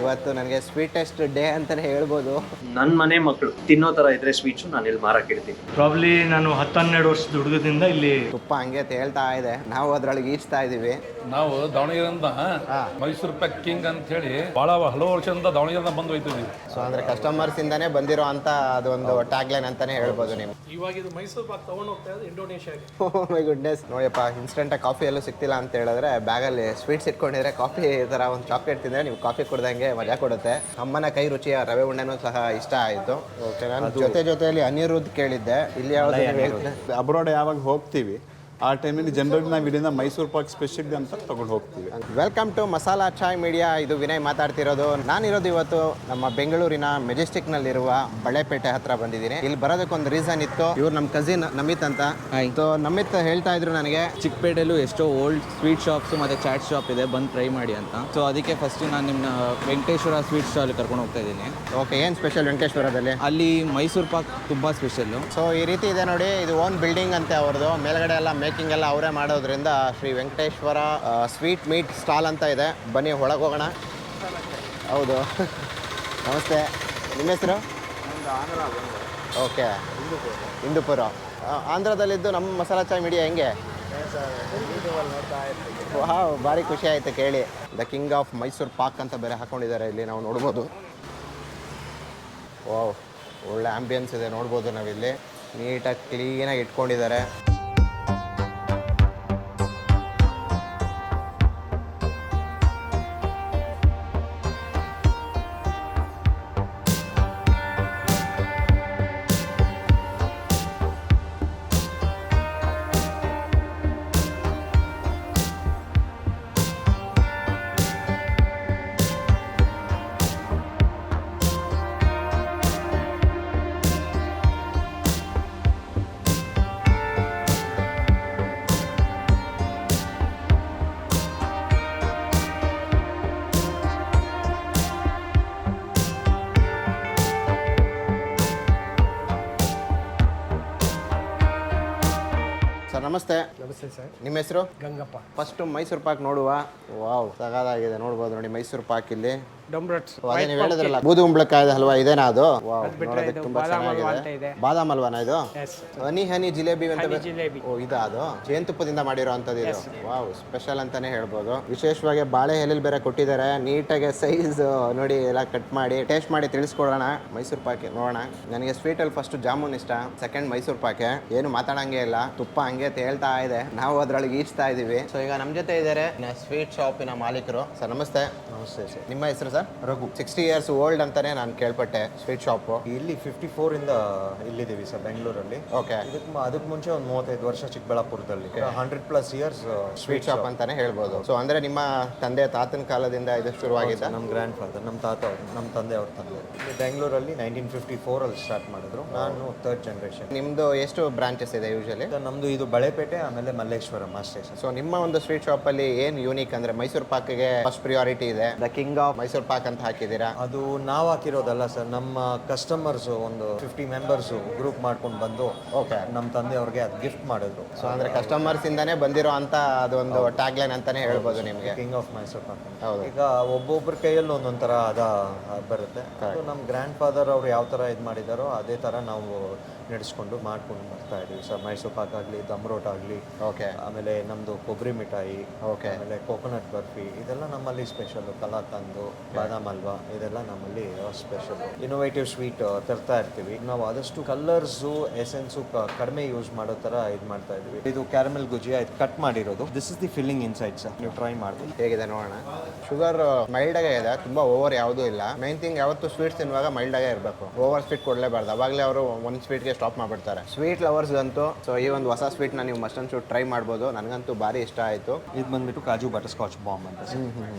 ಇವತ್ತು ನನಗೆ sweetest day ಅಂತಲೇ ಹೇಳ್ಬೋದು. ನನ್ನ ಮನೆ ಮಕ್ಕಳು ತಿನ್ನೋ ಥರ ಇದ್ರೆ ಸ್ವೀಟ್ಸು ನಾನು ಇಲ್ಲಿ ಮಾರಕ್ಕೆ ಇಡ್ತೀನಿ. ಪ್ರಾಬ್ಲಿ ನಾನು 10-12 ವರ್ಷದ ಹುಡುಗದಿಂದ ಇಲ್ಲಿ ತುಪ್ಪ ಹಂಗೆ ತೇಳ್ತಾ ಇದೆ, ನಾವು ಅದ್ರೊಳಗೆ ಈಚ್ತಾ ಇದೀವಿ. ನಾವು ದಾವಣಗೆರೆಯಿಂದ ಮೈಸೂರು ಪ್ಯಾಕ್ ಕಿಂಗ್ ಅಂತ ಹೇಳಿ ಬಹಳ ಹಲವು ವರ್ಷದಿಂದ ದಾವಣಗೆರೆಯಿಂದ ಬಂದು ಹೋಯ್ತಿದ್ವಿ. ಸೊ ಅಂದ್ರೆ ಕಸ್ಟಮರ್ಸ್ ಇಂದಾನೇ ಬಂದಿರೋ ಅಂತ ಅದೊಂದು ಟ್ಯಾಗ್ ಲೈನ್ ಅಂತಾನೆ ಹೇಳ್ಬೋದು ನೀವು. ಇವಾಗ ಇದು ಮೈಸೂರು ಪಾಕ್ ತಗೊಂಡು ಹೋಗ್ತಾ ಇರೋದು ಇಂಡೋನೇಷ್ಯಾಗೆ. ಓ ಮೈ ಗುಡ್ನೆಸ್. ನೋಡಿಯಪ್ಪ, ಇನ್ಸ್ಟೆಂಟ್ ಕಾಫಿ ಎಲ್ಲೂ ಸಿಗ್ತಿಲ್ಲ ಅಂತ ಹೇಳಿದ್ರೆ ಬ್ಯಾಗಲ್ಲಿ ಸ್ವೀಟ್ಸ್ ಇಟ್ಕೊಂಡಿದ್ರೆ ಕಾಫಿ ತರ ಒಂದು ಚಾಕ್ಲೇಟ್ ತಿಂದ್ರೆ ನೀವು ಕಾಫಿ ಕುಡ್ದಂಗೆ ಮಜಾ ಕೊಡುತ್ತೆ. ಅಮ್ಮನ ಕೈ ರುಚಿಯ ರವೆ ಉಂಡೆನೂ ಸಹ ಇಷ್ಟ ಆಯಿತು. ಓಕೆ, ನಾನು ಜೊತೆಯಲ್ಲಿ ಅನಿರುದ್ಧ್ ಕೇಳಿದ್ದೆ, ಇಲ್ಲಿ ಯಾವ್ದು ಅಬ್ರಾಡ್ ಯಾವಾಗ ಹೋಗ್ತೀವಿ ಆ ಟೈಮಲ್ಲಿ ಜನರಲ್ ನಾವು ಇಲ್ಲಿಂದ ಮೈಸೂರು ಪಾಕ್ ಸ್ಪೆಷಲ್ ಅಂತ ತಗೊಂಡು ಹೋಗ್ತೀವಿ. Welcome to Masala Chai Media. ಇದು ವಿನಯ್ ಮಾತಾಡ್ತಿರೋದು. ನಾನಿರೋದು ಇವತ್ತು ನಮ್ಮ ಬೆಂಗಳೂರಿನ ಮೆಜೆಸ್ಟಿಕ್ನಲ್ಲಿರುವ ಬಳೆಪೇಟೆ ಹತ್ರ ಬಂದಿದ್ದೀನಿ. ಇಲ್ಲಿ ಬರೋದಕ್ಕೊಂದು ರೀಸನ್ ಇತ್ತು. ಇವ್ರು ನಮ್ಮ ಕಸಿನ್ ನಮಿತ್ ಅಂತ. ಸೊ ನಮಿತ್ ಹೇಳ್ತಾ ಇದ್ರು ನನಗೆ ಚಿಕ್ಕಪೇಟೆಲ್ಲೂ ಎಷ್ಟೋ ಓಲ್ಡ್ ಸ್ವೀಟ್ ಶಾಪ್ಸ್ ಮತ್ತು ಚಾಟ್ ಶಾಪ್ ಇದೆ, ಬಂದು ಟ್ರೈ ಮಾಡಿ ಅಂತ. ಸೊ ಅದಕ್ಕೆ ಫಸ್ಟ್ ನಾನು ನಿಮ್ಮ ವೆಂಕಟೇಶ್ವರ ಸ್ವೀಟ್ ಸ್ಟಾಲ್ ಕರ್ಕೊಂಡು ಹೋಗ್ತಾ ಇದ್ದೀನಿ. ಓಕೆ, ಏನು ಸ್ಪೆಷಲ್ ವೆಂಕಟೇಶ್ವರದಲ್ಲಿ? ಅಲ್ಲಿ ಮೈಸೂರು ಪಾಕ್ ತುಂಬ ಸ್ಪೆಷಲ್ಲು. ಸೊ ಈ ರೀತಿ ಇದೆ ನೋಡಿ, ಇದು ಓನ್ ಬಿಲ್ಡಿಂಗ್ ಅಂತೆ ಅವ್ರದ್ದು. ಮೇಲ್ಗಡೆ ಎಲ್ಲ ಮೇಕಿಂಗ್ ಎಲ್ಲ ಅವರೇ ಮಾಡೋದ್ರಿಂದ Shri Venkateshwara sweet meat stall ಅಂತ ಇದೆ. ಬನ್ನಿ ಒಳಗೋಗೋಣ. ಹೌದು, ನಮಸ್ತೆ. ನಿಮ್ಮ ಹೆಸರು? ಓಕೆ, ಇಂದುಪುರ. ಆಂಧ್ರದಲ್ಲಿದ್ದು ನಮ್ಮ ಮಸಾಲಾ ಚಾಯ್ ಮೀಡಿಯಾ ಹೆಂಗೆ? ವಾಹ್, ಭಾರಿ ಖುಷಿ ಆಯಿತು ಕೇಳಿ. The king of Mysuru Pak ಅಂತ ಬೇರೆ ಹಾಕೊಂಡಿದ್ದಾರೆ ಇಲ್ಲಿ, ನಾವು ನೋಡ್ಬೋದು. ವಾವ್, ಒಳ್ಳೆ ಆಂಬಿಯನ್ಸ್ ಇದೆ ನೋಡ್ಬೋದು ನಾವಿಲ್ಲಿ. ನೀಟಾಗಿ ಕ್ಲೀನಾಗಿ ಇಟ್ಕೊಂಡಿದ್ದಾರೆ. ಸರ್ ನಮಸ್ತೆ. ನಮಸ್ತೆ ಸರ್. ನಿಮ್ಮ ಹೆಸರು? ಗಂಗಪ್ಪ. ಫಸ್ಟ್ ಮೈಸೂರು ಪಾಕ್ ನೋಡುವ. ವಾವ್, ಸಗಾದಾಗಿದೆ ನೋಡ್ಬೋದು ನೋಡಿ ಮೈಸೂರು ಪಾಕ್ ಇಲ್ಲಿ. ಡಂಬ್ರಟ್ಸ್. ಅದೇ ನೀವು ಹೇಳಿದ್ರಲ್ಲ ಬೂದು ಕುಂಬಳಕಾಯಿ ಹಲ್ವಾ, ಇದೇನಾ ಅದು? ವಾವ್, ನೋಡೋದಕ್ಕೆ ತುಂಬಾ ಚೆನ್ನಾಗಿದೆ. ಬಾದಾಮ್ ಹಲ್ವಾನ ಇದು? ಹನಿ ಹನಿ ಜಿಲೇಬಿ ಅಂತ. ಓ, ಇದಾ ಅದು? ಜೇನುತುಪ್ಪದಿಂದ ಮಾಡಿರೋ ಅಂಥದ್ದು ಇದು. ವಾವ್, ಸ್ಪೆಷಲ್ ಅಂತಾನೆ ಹೇಳ್ಬೋದು. ವಿಶೇಷವಾಗಿ ಬಾಳೆ ಎಲೆಲಿ ಬೇರೆ ಕೊಟ್ಟಿದ್ದಾರೆ. ನೀಟಾಗಿ ಸೈಜ್ ನೋಡಿ ಎಲ್ಲ ಕಟ್ ಮಾಡಿ ಟೇಸ್ಟ್ ಮಾಡಿ ತಿಳಿಸ್ಕೊಡೋಣ. ಮೈಸೂರು ಪಾಕ್ ನೋಡೋಣ. ನನಗೆ ಸ್ವೀಟಲ್ಲಿ ಫಸ್ಟ್ ಜಾಮೂನ್ ಇಷ್ಟ, ಸೆಕೆಂಡ್ ಮೈಸೂರು ಪಾಕೆ. ಏನು ಮಾತಾಡಂಗೆ ಇಲ್ಲ, ತುಪ್ಪ ಹಂಗೆ ತೇಳ್ತಾ ಇದೆ, ನಾವು ಅದ್ರೊಳಗೆ ಈಚ್ತಾ ಇದೀವಿ. ಸೊ ಈಗ ನಮ್ಮ ಜೊತೆ ಇದ್ದಾರೆ ಸ್ವೀಟ್ ಶಾಪಿನ ಮಾಲೀಕರು. ಸರ್ ನಮಸ್ತೆ. ನಮಸ್ತೆ ಸರ್. ನಿಮ್ಮ ಹೆಸರು ಸರ್? ರಘು. 60 years ಓಲ್ಡ್ ಅಂತಾನೆ ನಾನು ಕೇಳ್ಪಟ್ಟೆ ಸ್ವೀಟ್ ಶಾಪು. ಇಲ್ಲಿ 54 ಇಂದ ಇಲ್ಲಿದ್ದೀವಿ ಸರ್ ಬೆಂಗಳೂರಲ್ಲಿ. ಓಕೆ, ಅದಕ್ಕೆ ಮುಂಚೆ ಒಂದು 35 ವರ್ಷ ಚಿಕ್ಕಬಳ್ಳಾಪುರದಲ್ಲಿ 100+ ಇಯರ್ಸ್ ಸ್ವೀಟ್ ಶಾಪ್ ಅಂತಾನೆ ಹೇಳ್ಬೋದು. ಸೊ ಅಂದ್ರೆ ನಿಮ್ಮ ತಂದೆ ತಾತನ ಕಾಲದಿಂದ ಇದು ಶುರುವಾಗಿದ್ದ? ನಮ್ಮ ಗ್ರ್ಯಾಂಡ್ ಫಾದರ್, ನಮ್ಮ ತಾತ ಅವರು, ನಮ್ಮ ತಂದೆ ಅವ್ರ ತಂದೆ ಇಲ್ಲಿ ಬೆಂಗಳೂರಲ್ಲಿ 1954 ಅಲ್ಲಿ ಸ್ಟಾರ್ಟ್ ಮಾಡಿದ್ರು. ನಾನು 3rd ಜನರೇಷನ್. ನಿಮ್ದು ಎಷ್ಟು ಬ್ರಾಂಚಸ್ ಇದೆ ಯೂಶಲಿ? ನಮ್ದು ಇದು ಬಳೆಪೇಟೆ, ಆಮೇಲೆ ಮಲ್ಲೇಶ್ವರಂ ಅಷ್ಟೇ ಸರ್. ಸೊ ನಿಮ್ಮ ಒಂದು ಸ್ವೀಟ್ ಶಾಪ್ ಅಲ್ಲಿ ಏನು ಯೂನಿಕ್ ಅಂದ್ರೆ ಮೈಸೂರು ಪಾಕ್ಗೆ ಫಸ್ಟ್ ಪ್ರಿಯಾರಿಟಿ ಇದೆ, the king of Mysuru Pak ಅಂತ ಹಾಕಿದ್ದೀರಾ. ಅದು ನಾವು ಹಾಕಿರೋದಲ್ಲ ಸರ್, ನಮ್ಮ ಕಸ್ಟಮರ್ಸ್ ಒಂದು 50 ಮೆಂಬರ್ಸ್ ಗ್ರೂಪ್ ಮಾಡ್ಕೊಂಡು ಬಂದು ಓಕೆ ನಮ್ಮ ತಂದೆ ಅವ್ರಿಗೆ ಅದು ಗಿಫ್ಟ್ ಮಾಡಿದ್ರು. ಸೊ ಅಂದ್ರೆ ಕಸ್ಟಮರ್ಸ್ ಇಂದಾನೇ ಬಂದಿರೋ ಅಂತ ಅದೊಂದು ಟ್ಯಾಗ್ ಲೈನ್ ಅಂತಾನೆ ಹೇಳ್ಬೋದು ನಿಮಗೆ, ಕಿಂಗ್ ಆಫ್ ಮೈಸೂರು ಪಾಕ್. ಹೌದು. ಈಗ ಒಬ್ಬೊಬ್ಬರ ಕೈಯಲ್ಲಿ ಒಂದೊಂದು ಥರ ಬರುತ್ತೆ. ಅದು ನಮ್ಮ ಗ್ರ್ಯಾಂಡ್ ಫಾದರ್ ಅವರು ಯಾವ ಥರ ಇದು ಮಾಡಿದಾರೋ ಅದೇ ಥರ ನಾವು ನಡೆಸ್ಕೊಂಡು ಮಾಡ್ಕೊಂಡು ಬರ್ತಾ ಇದೀವಿ ಸರ್. ಮೈಸೂರು ಪಾಕ್ ಆಗಲಿ, ದಮ್ ರೋಟ್ ಆಗಲಿ, ಓಕೆ, ಆಮೇಲೆ ನಮ್ಮದು ಕೊಬ್ಬರಿ ಮಿಠಾಯಿ, ಓಕೆ, ಆಮೇಲೆ ಕೋಕೋನಟ್ ಬರ್ಫಿ, ಇದೆಲ್ಲ ನಮ್ಮಲ್ಲಿ ಸ್ಪೆಷಲ್ಲು. ಕಲಾಕಂದು, ಬಾದಾಮ್ ಹಲ್ವಾ, ಇದೆಲ್ಲ ನಮ್ಮಲ್ಲಿ ಸ್ಪೆಷಲ್. ಇನೋವೇಟಿವ್ ಸ್ವೀಟ್ ತರ್ತಾ ಇರ್ತೀವಿ ನಾವು. ಆದಷ್ಟು ಕಲರ್ಸು, ಎಸೆನ್ಸು ಕಡಿಮೆ ಯೂಸ್ ಮಾಡೋ ಥರ ಇದು ಮಾಡ್ತಾ ಇದೀವಿ. ಇದು ಕ್ಯಾರಮೆಲ್ ಗುಜಿಯಾ, ಇದು ಕಟ್ ಮಾಡಿರೋದು. This is the filling inside sir. ನೀವು ಟ್ರೈ ಮಾಡ್ಬೋದು. ಹೇಗಿದೆ ನೋಡೋಣ. ಶುಗರ್ ಮೈಲ್ಡಾಗೆ ಇದೆ, ತುಂಬ ಓವರ್ ಯಾವುದೂ ಇಲ್ಲ. ಮೈನ್ ಥಿಂಗ್ ಯಾವತ್ತು ಸ್ವೀಟ್ಸ್ ತಿನ್ನುವಾಗ ಮೈಲ್ಡಾಗೆ ಇರಬೇಕು, ಓವರ್ ಸ್ವೀಟ್ ಕೊಡಲೇಬಾರ್ದು. ಅವಾಗಲೇ ಅವರು ಒಂದು ಸ್ವೀಟ್ಗೆ ಸ್ಟಾಪ್ ಮಾಡಿಬಿಡ್ತಾರೆ. ಸ್ವೀಟ್ ಲವರ್ಸ್ಗಂತೂ ಸೊ ಈ ಒಂದು ಹೊಸ ಸ್ವೀಟ್ನ ನೀವು ಮಸ್ಟ್ ಅಂಡ್ ಶುಡ್ ಟ್ರೈ ಮಾಡ್ಬೋದು. ನನಗಂತೂ ಭಾರಿ ಇಷ್ಟ ಆಯಿತು. ಇದು ಬಂದ್ಬಿಟ್ಟು ಕಾಜು ಬಟರ್ ಸ್ಕಾಚ್ ಬಾಂಬ್ ಅಂತ ಸರ್.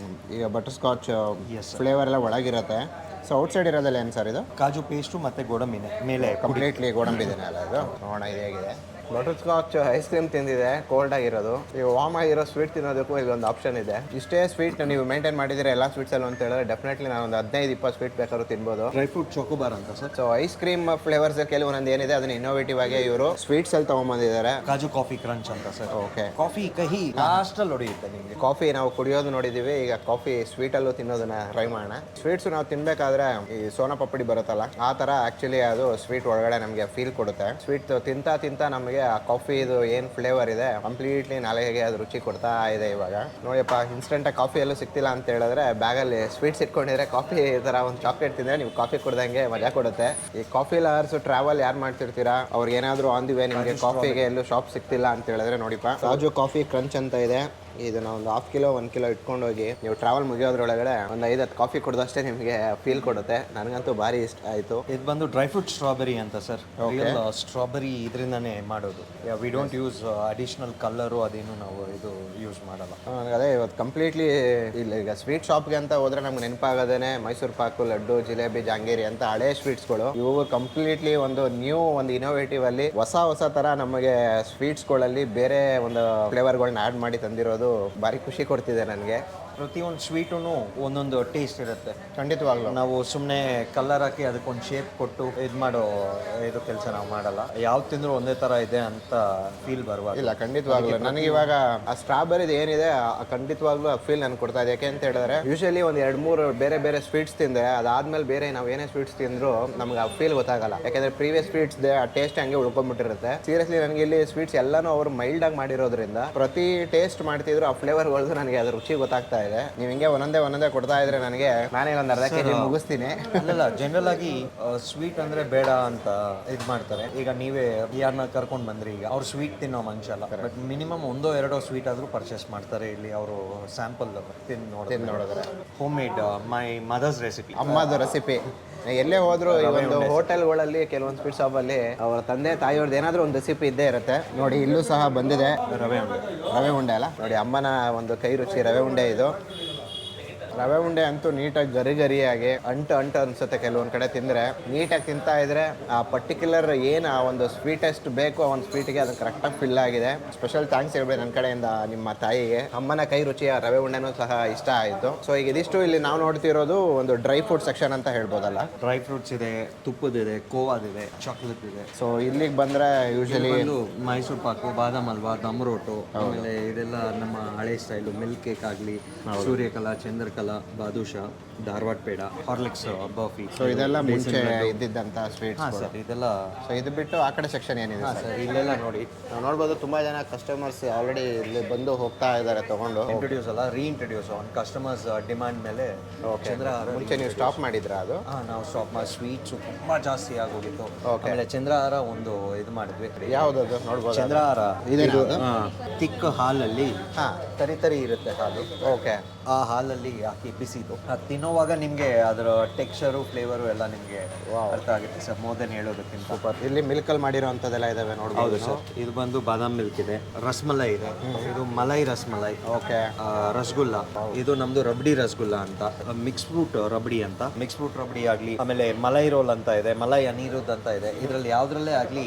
ಈಗ ಬಟರ್ ಸ್ಕಾಚ್ ಫ್ಲೇವರ್ ಎಲ್ಲ ಒಳಗಿರುತ್ತೆ. ಸೊ ಔಟ್ಸೈಡ್ ಇರೋದಲ್ಲ ಏನು ಸರ್ ಇದು? ಕಾಜು ಪೇಸ್ಟು ಮತ್ತು ಗೋಡಂಬಿನೇ ಮೇಲೆ ಕಂಪ್ಲೀಟ್ಲಿ ಗೋಡಂಬಿದೇನೆ ಅಲ್ಲ ಇದು? ನೋಡೋಣ ಇದು ಹೇಗಿದೆ. ಬಟರ್ ಸ್ಕಾಚ್ ಐಸ್ ಕ್ರೀಮ್ ತಿಂದಿದೆ ಕೋಲ್ಡ್ ಆಗಿರೋದು. ಈಗ ವಾರ್ಮ್ ಆಗಿರೋ ಸ್ವೀಟ್ ತಿನ್ನೋದಕ್ಕೂ ಇದೊಂದು ಆಪ್ಷನ್ ಇದೆ. ಇಷ್ಟೇ ಸ್ವೀಟ್ ನೀವು ಮೇಂಟೈನ್ ಮಾಡಿದ್ರೆ ಎಲ್ಲ ಸ್ವೀಟ್ಸ್ ಅಲ್ಲಿ ಅಂತ ಹೇಳಿದ್ರೆ ಡೆಫಿನೆಟ್ಲಿ ನಾನು ಒಂದು 15-20 ಸ್ವೀಟ್ ಬೇಕಾದ್ರೂ ತಿನ್ಬೋದು. ಡ್ರೈ ಫ್ರೂಟ್ ಚೋಕೋಬಾರ್ ಅಂತ sir. So ice cream flavours ಕೆಲವೊಂದು ಏನಿದೆ ಅದನ್ನ ಇನ್ನೋವೇಟಿವ್ ಆಗಿ ಇವರು ಸ್ವೀಟ್ಸ್ ಅಲ್ಲಿ ತಗೊಂಡ್ಬಂದಿದ್ದಾರೆ. ಕಾಜು ಕಾಫಿ ಕ್ರಂಚ್ ಅಂತ ಸರ್. ಓಕೆ, ಕಾಫಿ ಕಹಿ ಲಾಸ್ಟ್ ಅಲ್ಲಿ ಹೊಡೆಯುತ್ತೆ ನಿಮಗೆ. ಕಾಫಿ ನಾವು ಕುಡಿಯೋದು ನೋಡಿದೀವಿ, ಈಗ ಕಾಫಿ ಸ್ವೀಟ್ ಅಲ್ಲೂ ತಿನ್ನೋದನ್ನ ಟ್ರೈ ಮಾಡೋಣ. ಸ್ವೀಟ್ಸ್ ನಾವು ತಿನ್ಬೇಕಾದ್ರೆ ಈ ಸೋನಾ ಪಪ್ಪಡಿ ಬರುತ್ತಲ್ಲ ಆ ತರ ಆಕ್ಚುಲಿ ಅದು ಸ್ವೀಟ್ ಒಳಗಡೆ ನಮಗೆ ಫೀಲ್ ಕೊಡುತ್ತೆ. ಸ್ವೀಟ್ ತಿಂತಾ ನಮಗೆ ಆ ಕಾಫಿ ಇದು ಏನ್ ಫ್ಲೇವರ್ ಇದೆ ಕಂಪ್ಲೀಟ್ಲಿ ನಾಳೆಗೆ ಅದು ರುಚಿ ಕೊಡ್ತಾ ಇದೆ. ಇವಾಗ ನೋಡಿಯಪ್ಪ, ಇನ್ಸ್ಟೆಂಟ್ ಆಗಿ ಕಾಫಿ ಎಲ್ಲೂ ಸಿಗ್ತಿಲ್ಲ ಅಂತ ಹೇಳಿದ್ರೆ ಬ್ಯಾಗಲ್ಲಿ ಸ್ವೀಟ್ಸ್ ಇಟ್ಕೊಂಡಿದ್ರೆ ಕಾಫಿ ಈ ತರ ಒಂದು ಚಾಕ್ಲೇಟ್ ತಿಂದ್ರೆ ನೀವು ಕಾಫಿ ಕುಡ್ದಂಗೆ ಮಜಾ ಕೊಡುತ್ತೆ. ಈ ಕಾಫಿ ಲವರ್ಸ್ ಟ್ರಾವೆಲ್ ಯಾರು ಮಾಡ್ತಿರ್ತೀರಾ ಅವ್ರಿಗೆ ಏನಾದ್ರು ಆನ್ ದಿ ವೇ ನಿಮಗೆ ಕಾಫಿಗೆ ಎಲ್ಲೂ ಶಾಪ್ ಸಿಗ್ತಿಲ್ಲ ಅಂತ ಹೇಳಿದ್ರೆ ನೋಡಿಪ್ಪ, ಕಾಜು ಕಾಫಿ ಕ್ರಂಚ್ ಅಂತ ಇದೆ. ಇದನ್ನ ಒಂದು 1/2 ಕಿಲೋ 1 ಕಿಲೋ ಇಟ್ಕೊಂಡು ಹೋಗಿ ನೀವು ಟ್ರಾವೆಲ್ ಮುಗಿಯೋದ್ರೊಳಗಡೆ ಒಂದು 5-10 ಕಾಫಿ ಕುಡ್ದಷ್ಟೇ ನಿಮಗೆ ಫೀಲ್ ಕೊಡುತ್ತೆ. ನನಗಂತೂ ಭಾರಿ ಇಷ್ಟ ಆಯಿತು. ಇದು ಬಂದು ಡ್ರೈ ಫ್ರೂಟ್ ಸ್ಟ್ರಾಬೆರಿ ಅಂತ ಸರ್. ಸ್ಟ್ರಾಬೆರಿ ಇದರಿಂದಾನೇ ಮಾಡೋದು. We don't use additional colour ಅದೇನು ನಾವು ಇದು ಯೂಸ್ ಮಾಡಲ್ಲ. ಅದೇ ಇವತ್ತು ಕಂಪ್ಲೀಟ್ಲಿ ಇಲ್ಲ. ಈಗ ಸ್ವೀಟ್ ಶಾಪ್ಗೆ ಅಂತ ಹೋದ್ರೆ ನಮ್ಗೆ ನೆನಪಾಗೋದೇನೆ ಮೈಸೂರು ಪಾಕು, ಲಡ್ಡು, ಜಿಲೇಬಿ, ಜಾಂಗೀರಿ ಅಂತ ಹಳೆ ಸ್ವೀಟ್ಸ್ಗಳು. ಇವು ಕಂಪ್ಲೀಟ್ಲಿ ಒಂದು ಇನೋವೇಟಿವ್ ಅಲ್ಲಿ ಹೊಸ ತರ ನಮಗೆ ಸ್ವೀಟ್ಸ್ಗಳಲ್ಲಿ ಬೇರೆ ಒಂದು ಫ್ಲೇವರ್ಗಳನ್ನ ಆ್ಯಡ್ ಮಾಡಿ ತಂದಿರೋದು ಭಾರಿ ಖುಷಿ ಕೊಡ್ತಿದೆ ನನಗೆ. ಪ್ರತಿಯೊಂದು ಸ್ವೀಟೂ ಒಂದೊಂದು ಟೇಸ್ಟ್ ಇರುತ್ತೆ. ಖಂಡಿತವಾಗ್ಲೂ ನಾವು ಸುಮ್ಮನೆ ಕಲರ್ ಹಾಕಿ ಅದಕ್ಕೊಂದು ಶೇಪ್ ಕೊಟ್ಟು ಇದು ಮಾಡೋ ಇದು ಕೆಲಸ ನಾವು ಮಾಡಲ್ಲ. ಯಾವ್ದು ತಿಂದರೂ ಒಂದೇ ಥರ ಇದೆ ಅಂತ ಫೀಲ್ ಬರುವಾಗ ಇಲ್ಲ. ಖಂಡಿತವಾಗ್ಲೂ ನನಗೆ ಇವಾಗ ಆ ಸ್ಟ್ರಾಬೆರಿದು ಏನಿದೆ ಖಂಡಿತವಾಗ್ಲೂ ಆ ಫೀಲ್ ನನಗೆ ಕೊಡ್ತಾ ಇದೆ. ಯಾಕೆ ಅಂತ ಹೇಳಿದ್ರೆ ಯೂಶಲಿ ಒಂದು 2-3 ಬೇರೆ ಸ್ವೀಟ್ಸ್ ತಿಂದರೆ ಅದಾದ್ಮೇಲೆ ಬೇರೆ ನಾವು ಏನೇ ಸ್ವೀಟ್ಸ್ ತಿಂದ್ರು ನಮ್ಗೆ ಆ ಫೀಲ್ ಗೊತ್ತಾಗಲ್ಲ. ಯಾಕಂದ್ರೆ ಪ್ರೀವಿಯಸ್ ಸ್ವೀಟ್ಸ್ ಆ ಟೇಸ್ಟ್ ಹಂಗೆ ಉಳ್ಕೊಂಡ್ಬಿಟ್ಟಿರುತ್ತೆ. ಸೀರಿಯಸ್ಲಿ ನನಗೆ ಇಲ್ಲಿ ಸ್ವೀಟ್ಸ್ ಎಲ್ಲಾನು ಅವರು ಮೈಲ್ಡ್ ಆಗಿ ಮಾಡಿರೋದ್ರಿಂದ ಪ್ರತಿ ಟೇಸ್ಟ್ ಮಾಡ್ತಿದ್ರು ಆ ಫ್ಲೇವರ್ಗಳು ನನಗೆ ಅದ್ರ ರುಚಿ ಗೊತ್ತಾಗ್ತಾ ಇದೆ. ನೀವು ಹಿಂಗೆ ಒಂದೊಂದೇ ಕೊಡ್ತಾ ಇದ್ರೆ ನನಗೆ ನಾನೇ ಒಂದು ಅರ್ಧ ಕೆಜಿ ಮುಗಿಸ್ತೀನಿ. ಅಲ್ಲಲ್ಲ, ಜನರಲ್ ಆಗಿ ಸ್ವೀಟ್ ಅಂದ್ರೆ ಬೇಡ ಅಂತ ಇದು ಮಾಡ್ತಾರೆ. ಈಗ ನೀವೇ ಯಾರನ್ನ ಕರ್ಕೊಂಡು ಬಂದ್ರಿ, ಈಗ ಅವ್ರು ಸ್ವೀಟ್ ತಿನ್ನೋ ಮನುಷ್ಯ ಅಲ್ಲ, ಬಟ್ ಮಿನಿಮಮ್ 1-2 ಸ್ವೀಟ್ ಆದ್ರೂ ಪರ್ಚೇಸ್ ಮಾಡ್ತಾರೆ. ಇಲ್ಲಿ ಅವರು ಸ್ಯಾಂಪಲ್ ತಿಂದು ನೋಡಿದ್ರೆ homemade my mother's recipe, ಅಮ್ಮದು ರೆಸಿಪಿ. ಎಲ್ಲೇ ಹೋದ್ರು ಈ ಒಂದು ಹೋಟೆಲ್ಗಳಲ್ಲಿ ಕೆಲವೊಂದು ಸ್ವೀಟ್ ಶಾಪಲ್ಲಿ ಅವರ ತಂದೆ ತಾಯಿಯವ್ರದ್ದು ಏನಾದರೂ ಒಂದು ರೆಸಿಪಿ ಇದ್ದೇ ಇರುತ್ತೆ. ನೋಡಿ ಇಲ್ಲೂ ಸಹ ಬಂದಿದೆ ರವೆ ಉಂಡೆ ಅಲ್ಲ. ನೋಡಿ ಅಮ್ಮನ ಒಂದು ಕೈ ರುಚಿ ರವೆ ಉಂಡೆ ಇದು. ರವೆ ಉಂಡೆ ಅಂತೂ ನೀಟಾಗಿ ಗರಿಯಾಗಿ ಅಂಟು ಅನ್ಸುತ್ತೆ. ಕೆಲವೊಂದು ಕಡೆ ತಿಂದರೆ ನೀಟಾಗಿ ತಿಂತಾ ಇದ್ರೆ ಆ ಪರ್ಟಿಕ್ಯುಲರ್ ಏನು ಆ ಒಂದು ಸ್ವೀಟೆಸ್ಟ್ ಬೇಕು ಆ ಒಂದು ಸ್ವೀಟಿಗೆ ಅದು ಕರೆಕ್ಟಾಗಿ ಫಿಲ್ ಆಗಿದೆ. ಸ್ಪೆಷಲ್ ಥ್ಯಾಂಕ್ಸ್ ಹೇಳ್ಬೇಕು ನನ್ನ ಕಡೆಯಿಂದ ನಿಮ್ಮ ತಾಯಿಗೆ. ಅಮ್ಮನ ಕೈ ರುಚಿಯ ರವೆ ಉಂಡೆನೂ ಸಹ ಇಷ್ಟ ಆಯಿತು. ಸೊ ಈಗ ಇದಿಷ್ಟು ಇಲ್ಲಿ ನಾವು ನೋಡ್ತಿರೋದು ಒಂದು ಡ್ರೈ ಫ್ರೂಟ್ ಸೆಕ್ಷನ್ ಅಂತ ಹೇಳ್ಬೋದಲ್ಲ. ಡ್ರೈ ಫ್ರೂಟ್ಸ್ ಇದೆ, ತುಪ್ಪದಿದೆ, ಕೋವಾದಿದೆ, ಚಾಕ್ಲೇಟ್ ಇದೆ. ಸೊ ಇಲ್ಲಿಗೆ ಬಂದರೆ ಯೂಶಲಿ ಮೈಸೂರು ಪಾಕು, ಬಾದಾಮ್ ಹಲ್ವಾ, ದಮ್ ರೋಟು, ಆಮೇಲೆ ಇದೆಲ್ಲ ನಮ್ಮ ಹಳೆ ಸ್ಟೈಲು ಮಿಲ್ಕ್ ಕೇಕ್ ಆಗಲಿ, ಸೂರ್ಯಕಲಾ, ಚಂದ್ರಕಲಾ, ಬಾದುಷಾ, ಧಾರವಾಡ ಪೇಡ, ಹಾರ್ಲಿಕ್ಸ್ ಬರ್ಫಿ. ಸೊ ಇದೆಲ್ಲ ಮುಂಚೆ ಇದ್ದಿದ್ದಂಥ ಸ್ವೀಟ್ಸ್ ಸರ್ ಇದೆಲ್ಲ. ಸೊ ಇದು ಬಿಟ್ಟು ಆ ಕಡೆ ಸೆಕ್ಷನ್ ಏನಿದೆ ಸರ್ ಇಲ್ಲೆಲ್ಲ ನೋಡಿ ನಾವು ನೋಡ್ಬೋದು ತುಂಬ ಜನ ಕಸ್ಟಮರ್ಸ್ ಆಲ್ರೆಡಿ ಇಲ್ಲಿ ಬಂದು ಹೋಗ್ತಾ ಇದ್ದಾರೆ ತಗೊಂಡು. ಇಂಟ್ರೊಡ್ಯೂಸ್ ಅಲ್ಲ, ರೀಇಂಟ್ರೊಡ್ಯೂಸ್ ಆನ್ ಕಸ್ಟಮರ್ಸ್ ಡಿಮಾಂಡ್ ಮೇಲೆ. ಚಂದ್ರಹಾರ ಮುಂಚೆ ನೀವು ಸ್ಟಾಪ್ ಮಾಡಿದ್ರಾ ಅದು? ನಾವು ಸ್ಟಾಪ್ ಮಾಡಿ ಸ್ವೀಟ್ಸು ತುಂಬ ಜಾಸ್ತಿ ಆಗೋಗಿತ್ತು. ಆಮೇಲೆ ಚಂದ್ರಹಾರ ಒಂದು ಇದು ಮಾಡಿದ್ವಿ. ಯಾವುದದು ನೋಡ್ಬೋದು? ಚಂದ್ರಹಾರ ಇದೇನು? ತಿಕ್ಕ ಹಾಲಲ್ಲಿ ತರಿ ಇರುತ್ತೆ ಹಾಲು. ಓಕೆ. ಆ ಹಾಲಲ್ಲಿ ಹಾಕಿ ಬಿಸಿದು ಅದು ತಿನ್ನೋವಾಗ ನಿಮಗೆ ಅದರ ಟೆಕ್ಸ್ಚರು, ಫ್ಲೇವರು ಎಲ್ಲ ನಿಮಗೆ ಅರ್ಥ ಆಗುತ್ತೆ ಸರ್, ಮೋರ್ ದೆನ್ ಹೇಳೋದಕ್ಕಿಂತ. ಸೂಪರ್. ಇಲ್ಲಿ ಮಿಲ್ಕಲ್ಲಿ ಮಾಡಿರೋ ಅಂಥದ್ದೆಲ್ಲ ಇದಾವೆ ನೋಡ್ಬೋದು ಸರ್. ಇದು ಬಂದು ಬಾದಾಮ್ ಮಿಲ್ಕ್ ಇದೆ, ರಸ್ಮಲೈ ಇದೆ, ಇದು ಮಲೈ ರಸ್ಮಲೈ. ಓಕೆ. ರಸಗುಲ್ಲ, ಇದು ನಮ್ದು ರಬಡಿ ರಸಗುಲ್ಲ ಅಂತ. ಮಿಕ್ಸ್ ಫ್ರೂಟ್ ರಬಡಿ ಅಂತ, ಮಿಕ್ಸ್ ಫ್ರೂಟ್ ರಬಡಿ ಆಗಲಿ. ಆಮೇಲೆ ಮಲೈ ರೋಲ್ ಅಂತ ಇದೆ, ಮಲೈ ಅನಿರುದ್ ಅಂತ ಇದೆ. ಇದರಲ್ಲಿ ಯಾವುದ್ರಲ್ಲೇ ಆಗಲಿ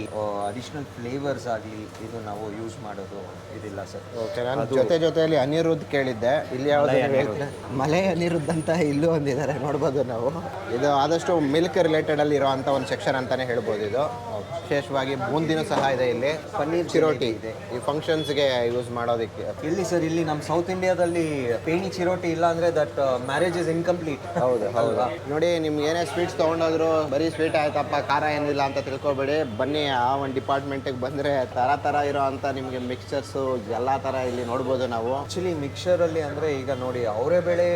ಅಡಿಷನಲ್ ಫ್ಲೇವರ್ಸ್ ಆಗಲಿ ಇದು ನಾವು ಯೂಸ್ ಮಾಡೋದು ಇದಿಲ್ಲ ಸರ್. ಓಕೆ. ನಾನು ಜೊತೆಯಲ್ಲಿ ಅನಿರುದ್ಧ್ ಕೇಳಿದ್ದೆ, ಇಲ್ಲಿ ಯಾವ್ದು ಮಲೈ ಅನಿರುದ್ಧ್ ಅಂತ ಇಲ್ಲೂ ಒಂದಿದ್ದಾರೆ ನೋಡ್ಬೋದು ನಾವು. ಇದು ಆದಷ್ಟು ಮಿಲ್ಕ್ ರಿಲೇಟೆಡ್ ಅಲ್ಲಿ ಇರೋ ಅಂತ ಒಂದು ಸೆಕ್ಷನ್ ಅಂತಾನೆ ಹೇಳ್ಬೋದು. ಇದು ವಿಶೇಷವಾಗಿ ಬೂಂದಿನೂ ಸಹ ಇದೆ ಇಲ್ಲಿ, ಪನ್ನೀರ್ ಚಿರೋಟಿ ಇದೆ ಈ ಫಂಕ್ಷನ್ಸ್ಗೆ ಯೂಸ್ ಮಾಡೋದಕ್ಕೆ. ಇಲ್ಲಿ ಸರ್, ಇಲ್ಲಿ ನಮ್ಮ ಸೌತ್ ಇಂಡಿಯಾದಲ್ಲಿ ಪೇಣಿ ಚಿರೋಟಿ ಇಲ್ಲ ಅಂದ್ರೆ ದಟ್ ಮ್ಯಾರೇಜ್ ಇಸ್ ಇನ್ಕಂಪ್ಲೀಟ್. ಹೌದಾ? ನೋಡಿ, ನಿಮ್ಗೆ ಏನೇ ಸ್ವೀಟ್ಸ್ ತೊಗೊಂಡೋದ್ರು ಬರೀ ಸ್ವೀಟ್ ಆಯ್ತಪ್ಪ ಖಾರ ಏನಿಲ್ಲ ಅಂತ ತಿಳ್ಕೊಬೇಡಿ. ಬನ್ನಿ ಆ ಒಂದು ಡಿಪಾರ್ಟ್ಮೆಂಟಿಗೆ ಬಂದರೆ ತರ ಇರೋ ಅಂತ ನಿಮಗೆ ಮಿಕ್ಸ್ಚರ್ಸು ಎಲ್ಲ ಥರ ಇಲ್ಲಿ ನೋಡ್ಬೋದು ನಾವು. ಆ್ಯಕ್ಚುಲಿ ಮಿಕ್ಸರಲ್ಲಿ ಅಂದರೆ ಈಗ ನೋಡಿ, ಅವರೇ ಬೆಳೆ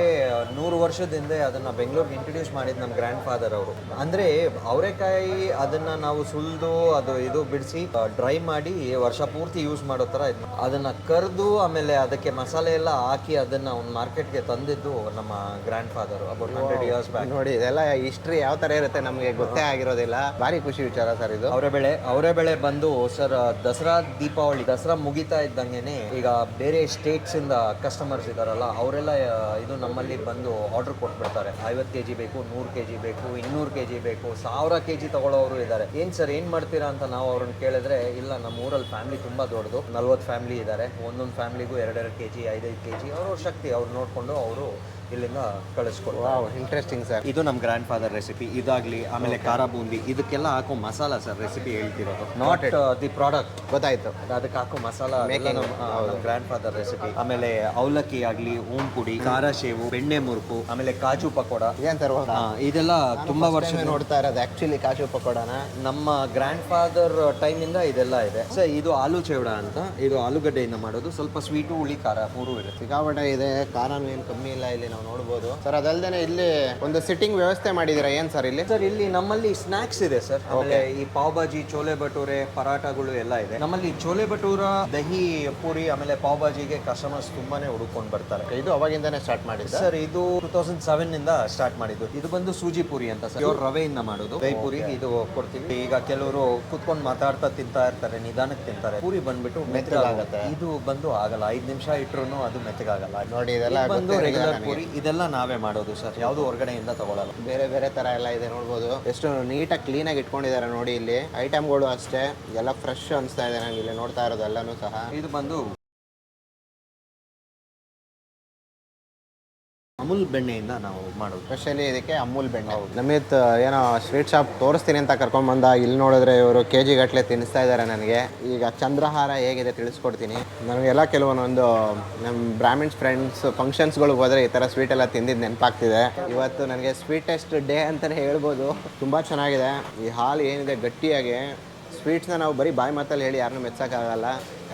100 ವರ್ಷದ ಹಿಂದೆ ಅದನ್ನು ಬೆಂಗಳೂರಿಗೆ ಇಂಟ್ರೊಡ್ಯೂಸ್ ಮಾಡಿದ್ದು ನಮ್ಮ ಗ್ರ್ಯಾಂಡ್ ಫಾದರ್ ಅವರು. ಅಂದರೆ ಅವರೆಕಾಯಿ ಅದನ್ನು ನಾವು ಸುಲಿದು ಅದು ಇದು ಬಿಡಿಸಿ ಡ್ರೈ ಮಾಡಿ ವರ್ಷ ಪೂರ್ತಿ ಯೂಸ್ ಮಾಡೋ ಥರ ಇತ್ತು. ಅದನ್ನು ಕರೆದು ಆಮೇಲೆ ಅದಕ್ಕೆ ಮಸಾಲೆ ಎಲ್ಲ ಹಾಕಿ ಅದನ್ನು ಒಂದು ಮಾರ್ಕೆಟ್ಗೆ ತಂದಿದ್ದು ನಮ್ಮ grand father about 100 years back. ನೋಡಿ, ಇದೆಲ್ಲ ಹಿಸ್ಟ್ರಿ ಯಾವ ಥರ ಇರುತ್ತೆ ನಮಗೆ ಗೊತ್ತೇ ಆಗಿರೋದಿಲ್ಲ. ಭಾರಿ ಖುಷಿ ವಿಚಾರ ಸರ್ ಇದು. ಅವರೇ ಬೆಳೆ ಬಂದು ಸರ್ ದಸರಾ, ದಸರಾ ಮುಗಿತಾ ಇದ್ದಂಗೆನೆ ಈಗ ಬೇರೆ ಸ್ಟೇಟ್ಸಿಂದ ಕಸ್ಟಮರ್ಸ್ ಇದ್ದಾರಲ್ಲ ಅವರೆಲ್ಲ ಇದು ನಮ್ಮ ನಮ್ಮಲ್ಲಿ ಬಂದು ಆರ್ಡರ್ ಕೊಟ್ಬಿಡ್ತಾರೆ. 50 kg ಬೇಕು, 100 kg ಬೇಕು, 200 kg ಬೇಕು, 1000 kg ತಗೊಳ್ಳೋರು ಇದ್ದಾರೆ. ಏನು ಸರ್ ಏನು ಮಾಡ್ತೀರಾ ಅಂತ ನಾವು ಅವ್ರನ್ನ ಕೇಳಿದ್ರೆ, ಇಲ್ಲ ನಮ್ಮ ಊರಲ್ಲಿ ಫ್ಯಾಮಿಲಿ ತುಂಬ ದೊಡ್ಡದು, 40 ಫ್ಯಾಮಿಲಿ ಇದ್ದಾರೆ, ಒಂದೊಂದು ಫ್ಯಾಮಿಲಿಗೂ 2-2 kg 5-5 kg ಅವ್ರವ್ರ ಶಕ್ತಿ ಅವ್ರು ನೋಡಿಕೊಂಡು ಅವರು ಇಲ್ಲಿಂದ ಕಳಿಸ್ಕೊಡ್ತಾರೆ. Wow, interesting sir. ಇದು ನಮ್ಮ ಗ್ರ್ಯಾಂಡ್ ಫಾದರ್ ರೆಸಿಪಿ. ಇದಾಗಲಿ, ಆಮೇಲೆ ಖಾರ ಬೂಂದಿ, ಇದಕ್ಕೆಲ್ಲ ಹಾಕೋ ಮಸಾಲ ಸರ್ ರೆಸಿಪಿ ಹೇಳ್ತಿರೋದು, ನಾಟ್ ದಿ ಪ್ರಾಡಕ್ಟ್. ಗೊತ್ತಾಯ್ತು. ಅದಕ್ಕೆ ಹಾಕೋ ಮಸಾಲ ನಮ್ಮ ಗ್ರ್ಯಾಂಡ್ ಫಾದರ್ ರೆಸಿಪಿ. ಆಮೇಲೆ ಅವಲಕ್ಕಿ ಆಗಲಿ, ಓಂ ಪುಡಿ, ಖಾರ ಶೇವು, ಬೆಣ್ಣೆ ಮುರುಕು, ಆಮೇಲೆ ಕಾಜು ಪಕೋಡ, ಏನ್ ಸರ್ ಇದೆಲ್ಲ ತುಂಬಾ ವರ್ಷ ನೋಡ್ತಾ ಇರೋದು ಆಕ್ಚುಲಿ ಕಾಜು ಪಕೋಡನ. ನಮ್ಮ ಗ್ರ್ಯಾಂಡ್ ಫಾದರ್ ಟೈಮಿಂದ ಇದೆಲ್ಲ ಇದೆ ಸರ್. ಇದು ಆಲೂ ಚೌಡ ಅಂತ, ಇದು ಆಲೂಗಡ್ಡೆಯಿಂದ ಮಾಡೋದು, ಸ್ವಲ್ಪ ಸ್ವೀಟು, ಹುಳಿ, ಖಾರ ಮೂರು ಇರುತ್ತೆ. ಸಿಕ್ಕಾಪಟ್ಟೆ ಇದೆ, ಖಾರನೂ ಏನು ಕಮ್ಮಿ ಇಲ್ಲ ಇಲ್ಲಿ ನಾವು ನೋಡ್ಬೋದು ಸರ್. ಅದಲ್ದೇನೆ ಇಲ್ಲಿ ಒಂದು ಸಿಟ್ಟಿಂಗ್ ವ್ಯವಸ್ಥೆ ಮಾಡಿದ್ದೀರಾ ಏನು ಸರ್ ಇಲ್ಲಿ? ಸರ್ ಇಲ್ಲಿ ನಮ್ಮಲ್ಲಿ ಸ್ನಾಕ್ಸ್ ಇದೆ ಸರ್. ಆಮೇಲೆ ಈ ಪಾವ್ ಭಾಜಿ, ಚೋಲೆ ಭಟೂರೆ, ಪರಾಟಗಳು ಎಲ್ಲ ಇದೆ ನಮ್ಮಲ್ಲಿ. ಚೋಲೆ ಭಟೂರ, ದಹಿ ಪೂರಿ, ಆಮೇಲೆ ಪಾವ್ ಭಾಜಿಗೆ ಕಸ್ಟಮರ್ಸ್ ತುಂಬಾನೇ ಹುಡುಕೊಂಡು ಬರ್ತಾರೆ. ಇದು ಅವಾಗಿಂದಾನೆ ಸ್ಟಾರ್ಟ್ ಮಾಡಿದ್ದು ಸರ್. ಇದು 2007 ನಿಂದ ಸ್ಟಾರ್ಟ್ ಮಾಡಿದ್ದು. ಇದು ಬಂದು ಸೂಜಿ ಪೂರಿ ಅಂತ ಸರ್, ಇವ್ರು ರವೆಯಿಂದ ಮಾಡೋದು. ದಹಿ ಪೂರಿ ಇದು ಕೊಡ್ತೀವಿ. ಈಗ ಕೆಲವರು ಕುತ್ಕೊಂಡು ಮಾತಾಡ್ತಾ ತಿಂತಾ ಇರ್ತಾರೆ, ನಿಧಾನಕ್ಕೆ ತಿಂತಾರೆ. ಪೂರಿ ಬಂದ್ಬಿಟ್ಟು ಮೆತ್ತಗಾಗುತ್ತೆ. ಇದು ಬಂದು ಆಗಲ್ಲ, 5 ನಿಮಿಷ ಇಟ್ರು ಅದು ಮೆತ್ತಗಾಗಲ್ಲ. ನೋಡಿ ಇದೆಲ್ಲ ಬಂದು ರೆಗ್ಯುಲರ್ ಪೂರಿ, ಇದೆಲ್ಲ ನಾವೇ ಮಾಡೋದು ಸರ್, ಯಾವುದು ಹೊರಗಡೆಯಿಂದ ತಗೊಳ್ಳಲ್ಲ. ಬೇರೆ ಬೇರೆ ತರ ಎಲ್ಲ ಇದೆ ನೋಡ್ಬೋದು. ಎಷ್ಟು ನೀಟಾಗಿ ಕ್ಲೀನಾಗಿ ಇಟ್ಕೊಂಡಿದ್ದಾರೆ ನೋಡಿ. ಇಲ್ಲಿ ಐಟಮ್ಗಳು ಅಷ್ಟೇ ಎಲ್ಲ ಫ್ರೆಶ್ ಅನಿಸ್ತಾ ಇದೆ ನಂಗೆ ಇಲ್ಲಿ ನೋಡ್ತಾ ಇರೋದು ಎಲ್ಲನೂ ಸಹ. ಇದು ಬಂದು ಅಮೂಲ್ ಬೆಣ್ಣೆಯಿಂದ ನಾವು ಮಾಡೋದು. ಸ್ಪೆಷಲಿ ಇದಕ್ಕೆ ಅಮೂಲ್ ಬೆಣ್ಣೆ. ನಮಿತ್ ಏನೋ ಸ್ವೀಟ್ ಶಾಪ್ ತೋರಿಸ್ತೀನಿ ಅಂತ ಕರ್ಕೊಂಡ್ಬಂದ. ಇಲ್ಲಿ ನೋಡಿದ್ರೆ ಇವರು KG ಗಟ್ಟಲೆ ತಿನ್ನಿಸ್ತಾ ಇದ್ದಾರೆ ನನಗೆ. ಈಗ ಚಂದ್ರಹಾರ ಹೇಗಿದೆ ತಿಳಿಸ್ಕೊಡ್ತೀನಿ. ನನಗೆಲ್ಲ ಕೆಲವೊಂದೊಂದು ನಮ್ಮ ಬ್ರಾಹ್ಮಿಣ್ಸ್ ಫ್ರೆಂಡ್ಸ್ ಫಂಕ್ಷನ್ಸ್ಗಳಿಗೆ ಹೋದರೆ ಈ ಥರ ಸ್ವೀಟ್ ಎಲ್ಲ ತಿಂದಿದ್ದು ನೆನಪಾಗ್ತಿದೆ. ಇವತ್ತು ನನಗೆ ಸ್ವೀಟೆಸ್ಟ್ ಡೇ ಅಂತಲೇ ಹೇಳ್ಬೋದು. ತುಂಬ ಚೆನ್ನಾಗಿದೆ. ಈ ಹಾಲು ಏನಿದೆ ಗಟ್ಟಿಯಾಗಿ, ಸ್ವೀಟ್ಸ್ನ ನಾವು ಬರೀ ಬಾಯಿ ಮಾತಲ್ಲಿ ಹೇಳಿ ಯಾರನ್ನೂ ಮೆಚ್ಚೋಕ್ಕಾಗಲ್ಲ.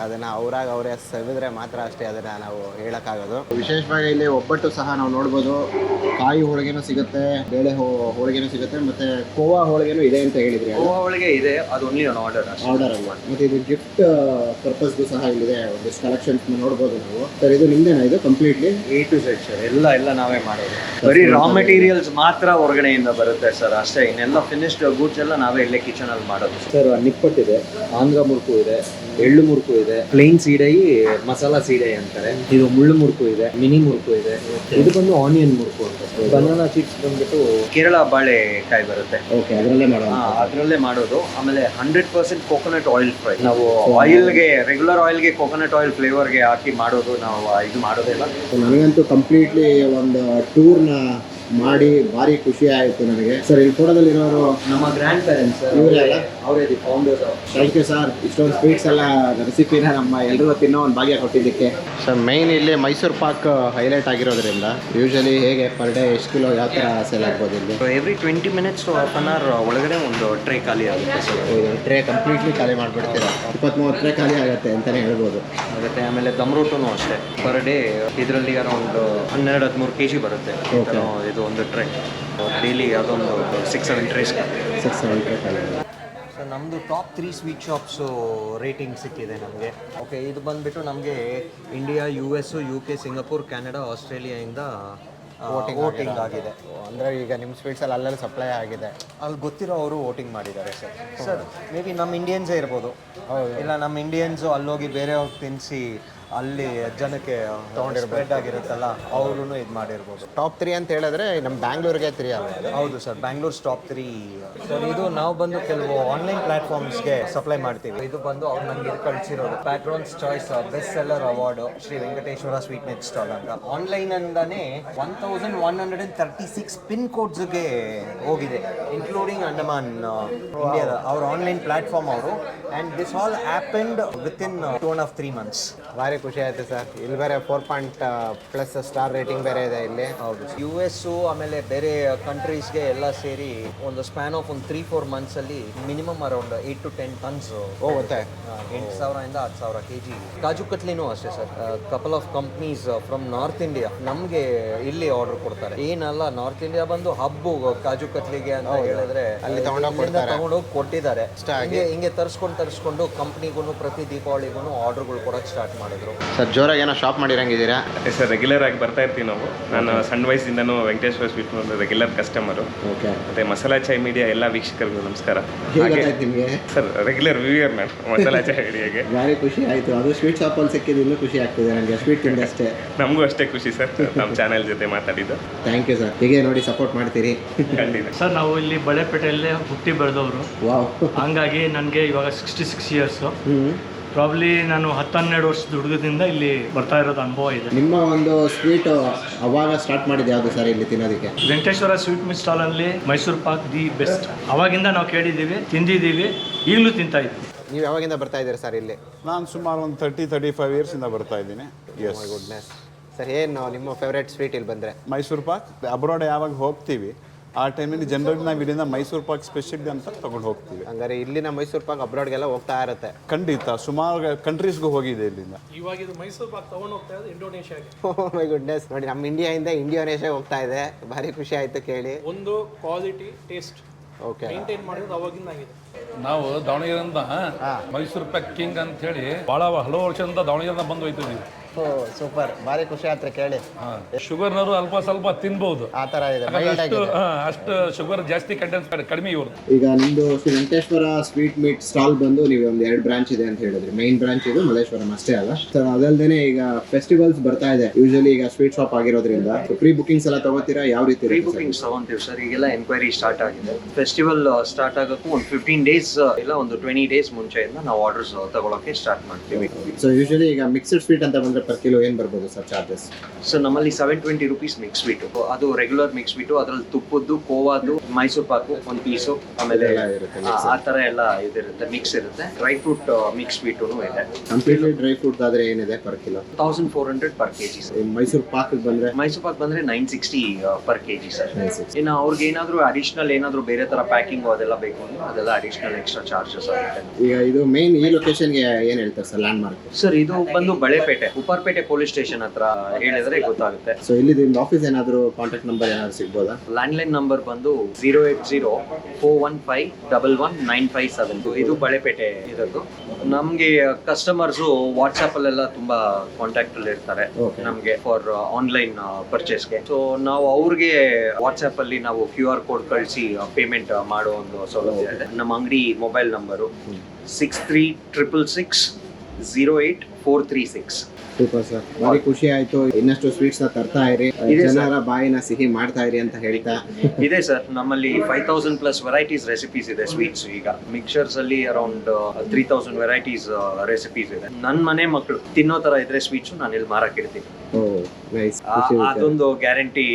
ಅದನ್ನು ಅವರೇ ಸವಿದ್ರೆ ಮಾತ್ರ ಅಷ್ಟೇ ಅದನ್ನು ನಾವು ಹೇಳೋಕ್ಕಾಗೋದು. ವಿಶೇಷವಾಗಿ ಇಲ್ಲಿ ಒಬ್ಬಟ್ಟು ಸಹ ನಾವು ನೋಡ್ಬೋದು. ಕಾಯಿ ಹೋಳಿಗೆನೂ ಸಿಗುತ್ತೆ, ಬೇಳೆ ಹೋಳಿಗೆನೂ ಸಿಗುತ್ತೆ, ಮತ್ತು ಕೋವಾ ಹೋಳಿಗೆನೂ ಇದೆ ಅಂತ ಹೇಳಿದ್ರಿ. ಕೋವಾ ಹೋಳಿಗೆ ಇದೆ, ಅದು ಓನ್ಲಿ ಆನ್ ಆರ್ಡರ್ ಅಲ್ವಾ? ಮತ್ತು ಇದು ಗಿಫ್ಟ್ ಪರ್ಪಸ್ಗೂ ಸಹ ಇಲ್ಲಿದೆ. ಒಂದಿಷ್ಟು ಕಲೆಕ್ಷನ್ಸ್ ನೋಡ್ಬೋದು ನಾವು. ಸರ್ ಇದು ನಿಮ್ದೇನಾ ಇದು completely? A to Z sir, ಎಲ್ಲ ನಾವೇ ಮಾಡೋದು. ಬರೀ ರಾ ಮೆಟೀರಿಯಲ್ಸ್ ಮಾತ್ರ ಹೊರಗಡೆಯಿಂದ ಬರುತ್ತೆ ಸರ್ ಅಷ್ಟೇ. ಇನ್ನೆಲ್ಲ ಫಿನಿಶ್ಡ್ ಗೂಡ್ಸ್ ಎಲ್ಲ ನಾವೇ ಇಲ್ಲೇ ಕಿಚನ್ ಅಲ್ಲಿ ಮಾಡೋದು ಸರ್. ನಿಪ್ಪಟ್ಟಿದೆ, ಆಂಧ್ರ ಮುರುಕು ಇದೆ, ಎಳ್ಳು ಮುರುಕು ಇದೆ, ಪ್ಲೇನ್ ಸೀಡೈ, ಮಸಾಲಾ ಸೀಡೈ ಅಂತಾರೆ. ಇದು ಮುಳ್ಳು ಮುರುಕು ಇದೆ, ಮಿನಿ ಮುರುಕು ಇದೆ. ಇದು ಬಂದು ಆನಿಯನ್ ಮುರುಕು ಅಂತ. ಬನಾನಾ ಚಿಪ್ಸ್ ಬಂದ್ಬಿಟ್ಟು ಕೇರಳ ಬಾಳೆಕಾಯಿ ಬರುತ್ತೆ, ಓಕೆ, ಅದರಲ್ಲೇ ಮಾಡೋದು. ಆಮೇಲೆ 100% ಕೋಕೋನಟ್ ಆಯಿಲ್ ಫ್ರೈ. ನಾವು ಆಯಿಲ್ಗೆ, ರೆಗ್ಯುಲರ್ ಆಯಿಲ್ಗೆ ಕೋಕೋನಟ್ ಆಯಿಲ್ ಫ್ಲೇವರ್ಗೆ ಹಾಕಿ ಮಾಡೋದು ನಾವು. ಇದು ಮಾಡೋದಿಲ್ಲ. ನನಗಂತೂ ಕಂಪ್ಲೀಟ್ಲಿ ಒಂದು ಟೂರ್ನ ಮಾಡಿ ಭಾರಿ ಖುಷಿ ಆಯಿತು ನನಗೆ. ಸರ್ ಇಲ್ಲಿ ಫೋಟೋದಲ್ಲಿರೋರು ನಮ್ಮ ಗ್ರ್ಯಾಂಡ್ ಪೇರೆಂಟ್ಸ್, ಅವರೇ the founders. Thank you sir. ಇಷ್ಟೊಂದು ಸ್ವೀಟ್ಸ್ ಎಲ್ಲ ರೆಸಿಪಿನ ನಮ್ಮ ಎಲ್ಲರಿಗೂ ತಿನ್ನೋ ಒಂದು ಭಾಗ್ಯ ಕೊಟ್ಟಿದ್ದಕ್ಕೆ. ಸರ್ ಮೈನ್ ಇಲ್ಲಿ ಮೈಸೂರು ಪಾಕ್ ಹೈಲೈಟ್ ಆಗಿರೋದ್ರಿಂದ ಯೂಶಲಿ ಹೇಗೆ ಪರ್ ಡೇ ಎಷ್ಟು ಕಿಲೋ ಯಾವ ಥರ ಸೇಲ್ ಆಗ್ಬೋದು ಇಲ್ಲಿ? Every 20 minutes to half an hour ಒಳಗಡೆ ಒಂದು ಟ್ರೇ ಖಾಲಿ ಆಗುತ್ತೆ ಸರ್. ಟ್ರೇ ಕಂಪ್ಲೀಟ್ಲಿ ಖಾಲಿ ಮಾಡಿಬಿಡ್ತೀರಾ? 20-30 ಟ್ರೇ ಖಾಲಿ ಆಗುತ್ತೆ ಅಂತಲೇ ಹೇಳ್ಬೋದು. ಆಗುತ್ತೆ. ಆಮೇಲೆ ದಮ್ ರೂಟೂ ಅಷ್ಟೇ, ಪರ್ ಡೇ ಇದರಲ್ಲಿ ಅರೌಂಡ್ 12-13 kg ಬರುತ್ತೆ. ಇದು ಒಂದು ಟ್ರೇ ಡೈಲಿ ಅದೊಂದು 6-7 ಟ್ರೇಸ್. 6-7 ಟ್ರೇ ಖಾಲಿ. ಸೊ ನಮ್ಮದು ಟಾಪ್ 3 ಸ್ವೀಟ್ ಶಾಪ್ಸು ರೇಟಿಂಗ್ ಸಿಕ್ಕಿದೆ ನಮಗೆ. ಓಕೆ, ಇದು ಬಂದುಬಿಟ್ಟು ನಮಗೆ India, US, UK, Singapore, Canada, ಆಸ್ಟ್ರೇಲಿಯಾಯಿಂದ ವೋಟಿಂಗ್ ಆಗಿದೆ. ಅಂದರೆ ಈಗ ನಿಮ್ಮ ಸ್ವೀಟ್ಸಲ್ಲಿ ಅಲ್ಲೆಲ್ಲ ಸಪ್ಲೈ ಆಗಿದೆ. ಅಲ್ಲಿ ಗೊತ್ತಿರೋ ಅವರು ವೋಟಿಂಗ್ ಮಾಡಿದ್ದಾರೆ ಸರ್. ಸರ್ ಮೇ ಬಿ ನಮ್ಮ ಇಂಡಿಯನ್ಸೇ ಇರ್ಬೋದು, ಇಲ್ಲ ನಮ್ಮ ಇಂಡಿಯನ್ಸು ಅಲ್ಲೋಗಿ ಬೇರೆಯವ್ರಿಗೆ ತಿನ್ನಿಸಿ ಅಲ್ಲಿ ಜನಕ್ಕೆ ಸ್ಪ್ರೆಡ್ ಆಗಿರುತ್ತಲ್ಲ, ಅವರು ಇದು ಮಾಡಿರ್ಬೋದು. ಟಾಪ್ 3 ಅಂತ ಹೇಳಿದ್ರೆ ನಮ್ಮ ಬ್ಯಾಂಗ್ಳೂರಿಗೆ 3 ಅಲ್ಲ? ಹೌದು ಸರ್, ಬ್ಯಾಂಗ್ಳೂರ್ ಟಾಪ್ 3. ಸರ್ ಇದು ನಾವು ಬಂದು ಕೆಲವು ಆನ್ಲೈನ್ ಪ್ಲಾಟ್ಫಾರ್ಮ್ಸ್ಗೆ ಸಪ್ಲೈ ಮಾಡ್ತೀವಿ. ಇದು ಬಂದು ಅವ್ರು ನನಗೆ ಇದು ಕಳಿಸಿರೋದು patrons choice best seller award Shri Venkateshwara sweet meat stall ಅಂತ. ಆನ್ಲೈನಿಂದಾನೇ 1136 ಪಿನ್ ಕೋಡ್ಸ್ಗೆ ಹೋಗಿದೆ, ಇನ್ಕ್ಲೂಡಿಂಗ್ ಅಂಡಮಾನ್ ಇಂಡಿಯಾದ ಅವ್ರ ಆನ್ಲೈನ್ ಪ್ಲಾಟ್ಫಾರ್ಮ್ ಅವರು. And this all happened within 2.5-3 months. ಭಾರಿ ಖುಷಿ ಆಯಿತು ಸರ್. ಇಲ್ಲಿ ಬೇರೆ 4+ ಸ್ಟಾರ್ ರೇಟಿಂಗ್ ಬೇರೆ ಇದೆ ಇಲ್ಲಿ. ಹೌದು, US ಆಮೇಲೆ ಬೇರೆ ಕಂಟ್ರೀಸ್ಗೆ ಎಲ್ಲ ಸೇರಿ ಒಂದು ಸ್ಪ್ಯಾನ್ ಆಫ್ ಒಂದು 3-4 ಮಂತ್ಸಲ್ಲಿ ಮಿನಿಮಮ್ ಅರೌಂಡ್ 8 to 10 tons ಹೋಗುತ್ತೆ. 8,000 ಇಂದ 10,000 kg. ಕಾಜು ಕತ್ಲಿನೂ ಅಷ್ಟೇ sir. Couple of companies from north India ನಮಗೆ ಇಲ್ಲಿ ಆರ್ಡರ್ ಕೊಡ್ತಾರೆ. ಏನಲ್ಲ, ನಾರ್ತ್ ಇಂಡಿಯಾ ಬಂದು ಹಬ್ಬು ಕಾಜು ಕತ್ಲಿಗೆ ಅಂತ ಹೇಳಿದ್ರೆ ಅಲ್ಲಿ ತಗೊಂಡೋಗಿ ಕೊಟ್ಟಿದ್ದಾರೆ. ಹಿಂಗೆ ತರಿಸ್ಕೊಂಡು ಕಂಪ್ನಿಗೂ ಪ್ರತಿ ದೀಪಾವಳಿಗೂ ಆರ್ಡರ್ಗಳು ಕೊಡೋಕ್ಕೆ ಸ್ಟಾರ್ಟ್ ಮಾಡಿದ್ರು. ಮಾಡಿದ್ರು. ಸರ್ ಜೋರಾಗಿ ಏನೋ ಶಾಪ್ ಮಾಡಿರಂಗಿದ್ದೀರಾ? ಸರ್ ರೆಗ್ಯುಲರ್ ಆಗಿ ಬರ್ತಾ ಇರ್ತೀವಿ ನಾವು. ನಾನು ಸಣ್ಣ ವಯಸ್ಸಿಂದನೂ ವೆಂಕಟೇಶ್ವರ ಸ್ವೀಟ್ ಒಂದು ರೆಗ್ಯುಲರ್ ಕಸ್ಟಮರು. ಓಕೆ. ಮತ್ತೆ ಮಸಾಲಾ ಚಾಯ್ ಮೀಡಿಯಾ ಎಲ್ಲ ವೀಕ್ಷಕರಿಗೂ ನಮಸ್ಕಾರ. ಹೇಗೆ ನಿಮಗೆ? ಸರ್ ರೆಗ್ಯುಲರ್ ವ್ಯೂಯರ್ ಮ್ಯಾಮ್ ಮಸಾಲಾ ಚಾಯ್ ಮೀಡಿಯಾಗೆ. ಭಾರಿ ಖುಷಿ ಆಯಿತು. ಅದು ಸ್ವೀಟ್ ಶಾಪಲ್ಲಿ ಸಿಕ್ಕಿದ್ದು ಇನ್ನೂ ಖುಷಿ ಆಗ್ತಿದೆ ನನಗೆ. ಸ್ವೀಟ್ ತಿಂದೆ ಅಷ್ಟೇ. ನಮಗೂ ಅಷ್ಟೇ ಖುಷಿ ಸರ್ ನಮ್ಮ ಚಾನೆಲ್ ಜೊತೆ ಮಾತಾಡಿದ್ದು. Thank you sir. ಹೀಗೆ ನೋಡಿ ಸಪೋರ್ಟ್ ಮಾಡ್ತೀರಿ. ಖಂಡಿತ ಸರ್ ನಾವು ಇಲ್ಲಿ ಬಳೆಪೇಟೆಯಲ್ಲೇ ಹುಟ್ಟಿ ಬೆಳೆದವರು. ವಾವ್. ಹಂಗಾಗಿ ನನಗೆ ಇವಾಗ 66 ಇಯರ್ಸು. ಪ್ರಾಬ್ಲಿ ನಾನು 10-12 ವರ್ಷದ ಹುಡುಗದಿಂದ ಇಲ್ಲಿ ಬರ್ತಾ ಇರೋದು ಅನುಭವ ಇದೆ. ನಿಮ್ಮ ಒಂದು ಸ್ವೀಟ್ ಅವಾಗ ಸ್ಟಾರ್ಟ್ ಮಾಡಿದ್ದು ಯಾವುದು ಸರ್ ಇಲ್ಲಿ ತಿನ್ನೋದಕ್ಕೆ? ವೆಂಕಟೇಶ್ವರ ಸ್ವೀಟ್ ಮಿಲ್ ಸ್ಟಾಲಲ್ಲಿ ಮೈಸೂರು ಪಾಕ್ ದಿ ಬೆಸ್ಟ್. ಅವಾಗಿಂದ ನಾವು ಕೇಳಿದ್ದೀವಿ, ತಿಂದಿದ್ದೀವಿ, ಈಗಲೂ ತಿಂತಾ ಇದ್ದೀವಿ. ನೀವು ಯಾವಾಗಿಂದ ಬರ್ತಾ ಇದ್ದೀರಾ ಸರ್ ಇಲ್ಲಿ? ನಾನು ಸುಮಾರು ಒಂದು 30-35 ಇಯರ್ಸಿಂದ ಬರ್ತಾ ಇದ್ದೀನಿ. ಎಸ್. Goodness sir. ಏನು ನಿಮ್ಮ ಫೇವ್ರೇಟ್ ಸ್ವೀಟ್ ಇಲ್ಲಿ ಬಂದರೆ? ಮೈಸೂರು ಪಾಕ್. ಅಬ್ರಾಡ್ ಯಾವಾಗ ಹೋಗ್ತೀವಿ ಆ ಟೈಮಲ್ಲಿ ಜನರಲ್ ನಾವು ಇಲ್ಲಿಂದ ಮೈಸೂರು ಪಾಕ್ ಸ್ಪೆಷಲ್ ಅಂತ ತೊಗೊಂಡು ಹೋಗ್ತೀವಿ. ಹಂಗಾರೆ ಇಲ್ಲಿನ ಮೈಸೂರು ಪಾಕ್ ಅಬ್ರಾಡ್ಗೆಲ್ಲ ಹೋಗ್ತಾ ಇರುತ್ತೆ? ಖಂಡಿತ ಸುಮಾರು ಕಂಟ್ರೀಸ್ಗೂ ಹೋಗಿದೆ ಇಲ್ಲಿಂದ. ಇವಾಗ ಇದು ಮೈಸೂರು ಪಾಕ್ ತಗೊಂಡು ಹೋಗ್ತಾ ಇರೋದು ಇಂಡೋನೇಷ್ಯಾಗೆ. ಓ ಮೈ ಗುಡ್ನೆಸ್. ನೋಡಿ ನಮ್ಮ ಇಂಡಿಯಾದಿಂದ ಇಂಡೋನೇಷ್ಯಾಗೆ ಹೋಗ್ತಾ ಇದೆ. ಭಾರಿ ಖುಷಿ ಆಯಿತು ಕೇಳಿ. ಒಂದು ಕ್ವಾಲಿಟಿ ಟೇಸ್ಟ್ ಓಕೆ. ಮೇಂಟೈನ್ ಮಾಡೋದು ಅವಾಗಿಂದ ಆಗಿದೆ. ನಾವು ದಾವಣಗೆರೆಯಿಂದ ಮೈಸೂರು ಪ್ಯಾಕ್ ಕಿಂಗ್ ಅಂತ ಹೇಳಿ ಭಾಳ ಹಲವು ವರ್ಷದಿಂದ ದಾವಣಗೆರೆಯಿಂದ ಬಂದು ಹೋಯ್ತಿದ್ವಿ. ಓ ಸೂಪರ್. ಭಾರಿ ಖುಷಿ ಆಯ್ತು ಕೇಳಿ. ಶುಗರ್ನವರು ಅಲ್ಪ ಸ್ವಲ್ಪ ತಿನ್ಬಹುದು, ಆ ಥರ ಇದೆ. ಅಷ್ಟು ಶುಗರ್ ಜಾಸ್ತಿ ಕಂಟೆಂಟ್ ಕಡಿಮೆ ಇವರು. ಈಗ ನಿಮ್ಮದು Shri Venkateshwara sweet meat stall ಬಂದು ನೀವು ಒಂದು 2 ಬ್ರಾಂಚ್ ಇದೆ ಅಂತ ಹೇಳಿದ್ರಿ. ಮೈನ್ ಬ್ರಾಂಚ್ ಇದು ಮಲ್ಲೇಶ್ವರಂ ಅಷ್ಟೇ ಅಲ್ಲ ಸರ್? ಅದಲ್ಲದೆ ಈಗ ಫೆಸ್ಟಿವಲ್ಸ್ ಬರ್ತಾ ಇದೆ. ಯೂಶಲಿ ಈಗ ಸ್ವೀಟ್ ಶಾಪ್ ಆಗಿರೋದ್ರಿಂದ ಪ್ರೀ ಬುಕಿಂಗ್ಸ್ ಎಲ್ಲ ತಗೋತೀರಾ? ಯಾವ ರೀತಿ ಪ್ರೀ ಬುಕಿಂಗ್ಸ್ ತಗೊಂತೀವಿ ಸರ್. ಈಗೆಲ್ಲ ಎನ್ಕ್ವೈರಿ ಸ್ಟಾರ್ಟ್ ಆಗಿದೆ. ಫೆಸ್ಟಿವಲ್ ಸ್ಟಾರ್ಟ್ ಆಗೋಕ್ಕೂ ಒಂದು 15 ಡೇಸ್ ಇಲ್ಲ ಒಂದು 20 ಡೇಸ್ ಮುಂಚೆಯಿಂದ ನಾವು ಆರ್ಡರ್ಸ್ ತಗೊಳಕ್ಕೆ ಸ್ಟಾರ್ಟ್ ಮಾಡ್ತೀವಿ. ಸೊ ಯೂಶಲಿ ಈಗ ಮಿಕ್ಸ್ಡ್ ಸ್ವೀಟ್ ಅಂತ ಬಂದ್ರೆ ಪರ್ ಕಿಲೋ ಏನು ಬರ್ಬೋದು ಸರ್ ಚಾರ್ಜಸ್? ಸರ್ ನಮ್ಮಲ್ಲಿ 720 rupees ಮಿಕ್ಸ್ ಸ್ವೀಟು. ಅದು ರೆಗ್ಯುಲರ್ ಮಿಕ್ಸ್ ಸ್ವೀಟು, ಅದರಲ್ಲಿ ತುಪ್ಪದ್ದು, ಕೋವಾದು, ಮೈಸೂರು ಪಾಕು ಒಂದು ಪೀಸು, ಆಮೇಲೆ ಆ ಥರ ಎಲ್ಲ ಇದಿರುತ್ತೆ, ಮಿಕ್ಸ್ ಇರುತ್ತೆ. ಡ್ರೈ ಫ್ರೂಟ್ ಮಿಕ್ಸ್ ಸ್ವೀಟು ಇದೆ. ಕಂಪ್ಲೀಟ್ಲಿ ಡ್ರೈ ಫ್ರೂಟ್ ಆದ್ರೆ ಏನಿದೆ per kilo? 1400 per kg sir. Mysuru Pak ಬಂದ್ರೆ? ಮೈಸೂರು ಪಾಕ್ ಬಂದ್ರೆ 960 per kg ಸರ್. ಇನ್ನು ಅವ್ರಿಗೆ ಏನಾದರೂ ಅಡಿಷನಲ್ ಏನಾದರೂ ಬೇರೆ ಥರ ಪ್ಯಾಕಿಂಗು ಅದೆಲ್ಲ ಬೇಕು ಅಂದ್ರೆ ಅದೆಲ್ಲ ಅಡಿಷನಲ್ ಎಕ್ಸ್ಟ್ರಾ ಚಾರ್ಜಸ್ ಆಗುತ್ತೆ. ಈಗ ಇದು ಮೇನ್ ಈ ಲೊಕೇಶನ್ಗೆ ಏನು ಹೇಳ್ತಾರೆ ಸರ್ ಲ್ಯಾಂಡ್ ಮಾರ್ಕ್? ಸರ್ ಇದು ಬಂದು ಬಳೆಪೇಟೆ, ಉಪ್ಪಾರಪೇಟೆ ಪೊಲೀಸ್ ಸ್ಟೇಷನ್ ಹತ್ರ ಹೇಳಿದ್ರೆ ಗೊತ್ತಾಗುತ್ತೆ. ಸೊ ಇಲ್ಲಿ ನಿಮ್ದು ಆಫೀಸ್ ಏನಾದರೂ ಕಾಂಟ್ಯಾಕ್ಟ್ ನಂಬರ್ ಏನಾದ್ರು ಸಿಗ್ಬೋದಾ? ಲ್ಯಾಂಡ್ಲೈನ್ ನಂಬರ್ ಬಂದು 08041511957. ಇದು ಬಳೆಪೇಟೆ ಇದದ್ದು. ನಮಗೆ ಕಸ್ಟಮರ್ಸು ವಾಟ್ಸಪ್ಪಲ್ಲೆಲ್ಲ ತುಂಬ ಕಾಂಟ್ಯಾಕ್ಟಲ್ಲಿ ಇರ್ತಾರೆ ನಮಗೆ ಫಾರ್ ಆನ್ಲೈನ್ ಪರ್ಚೇಸ್ಗೆ. ಸೊ ನಾವು ಅವ್ರಿಗೆ ವಾಟ್ಸಪ್ಪಲ್ಲಿ ನಾವು QR ಕೋಡ್ ಕಳಿಸಿ ಪೇಮೆಂಟ್ ಮಾಡೋ ಒಂದು ಸೌಲಭ್ಯ ಇದೆ. ನಮ್ಮ ಅಂಗಡಿ ಮೊಬೈಲ್ ನಂಬರು 6366084336. Super sir. ಭಾರಿ ಖುಷಿ ಆಯ್ತು. ಇನ್ನಷ್ಟು ಸ್ವೀಟ್ಸ್ ನ ತರ್ತಾ ಇರಿ, ಜನರ ಬಾಯಿನ ಸಿಹಿ ಮಾಡ್ತಾ ಇರಿ ಅಂತ ಹೇಳ್ತಾ. ಇದೆ ಸರ್, ನಮ್ಮಲ್ಲಿ 5000+ ವೆರೈಟೀಸ್ ರೆಸಿಪೀಸ್ ಇದೆ ಸ್ವೀಟ್ಸ್. ಈಗ ಮಿಕ್ಸರ್ಸ್ ಅಲ್ಲಿ ಅರೌಂಡ್ 3000 ವೆರೈಟೀಸ್ ರೆಸಿಪೀಸ್ ಇದೆ. ನನ್ನ ಮನೆ ಮಕ್ಕಳು ತಿನ್ನೋ ತರ ಇದ್ರೆ ಸ್ವೀಟ್ಸ್ ನಾನು ಇಲ್ಲಿ ಮಾರಕ್ಕೆ ಇಡ್ತೀನಿ. ಅದೊಂದು ಗ್ಯಾರಂಟಿ.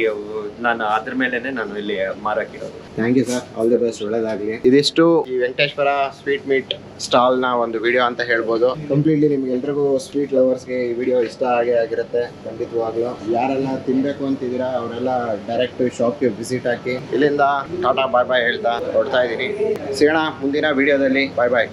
ನಾನು ಅದ್ರ ಮೇಲೆನೆ ನಾನು ಇಲ್ಲಿ ಮಾರಕ್ಕೆ ಇರೋದು. Thank you sir. All the best. ಒಳ್ಳೆದಾಗ್ಲಿ. ಇದಿಷ್ಟು ಈ ವೆಂಕಟೇಶ್ವರ ಸ್ವೀಟ್ ಮೀಟ್ ಸ್ಟಾಲ್ ನ ಒಂದು ವಿಡಿಯೋ ಅಂತ ಹೇಳ್ಬೋದು. ಕಂಪ್ಲೀಟ್ಲಿ ನಿಮ್ಗೆ ಎಲ್ರಿಗೂ ಸ್ವೀಟ್ ಲವರ್ಸ್ಗೆ ಈ ವಿಡಿಯೋ ಇಷ್ಟ ಆಗಿರುತ್ತೆ ಖಂಡಿತವಾಗ್ಲೂ. ಯಾರೆಲ್ಲ ತಿನ್ಬೇಕು ಅಂತಿದ್ದೀರಾ ಅವರೆಲ್ಲ ಡೈರೆಕ್ಟ್ ಶಾಪ್ಗೆ ವಿಸಿಟ್ ಹಾಕಿ. ಇಲ್ಲಿಂದ ಟಾಟಾ ಬಾಯ್ ಬಾಯ್ ಹೇಳ್ತಾ ಹೊರಡ್ತಾ ಇದ್ದೀನಿ. ಸಿಗೋಣ ಮುಂದಿನ ವಿಡಿಯೋದಲ್ಲಿ. ಬಾಯ್ ಬಾಯ್.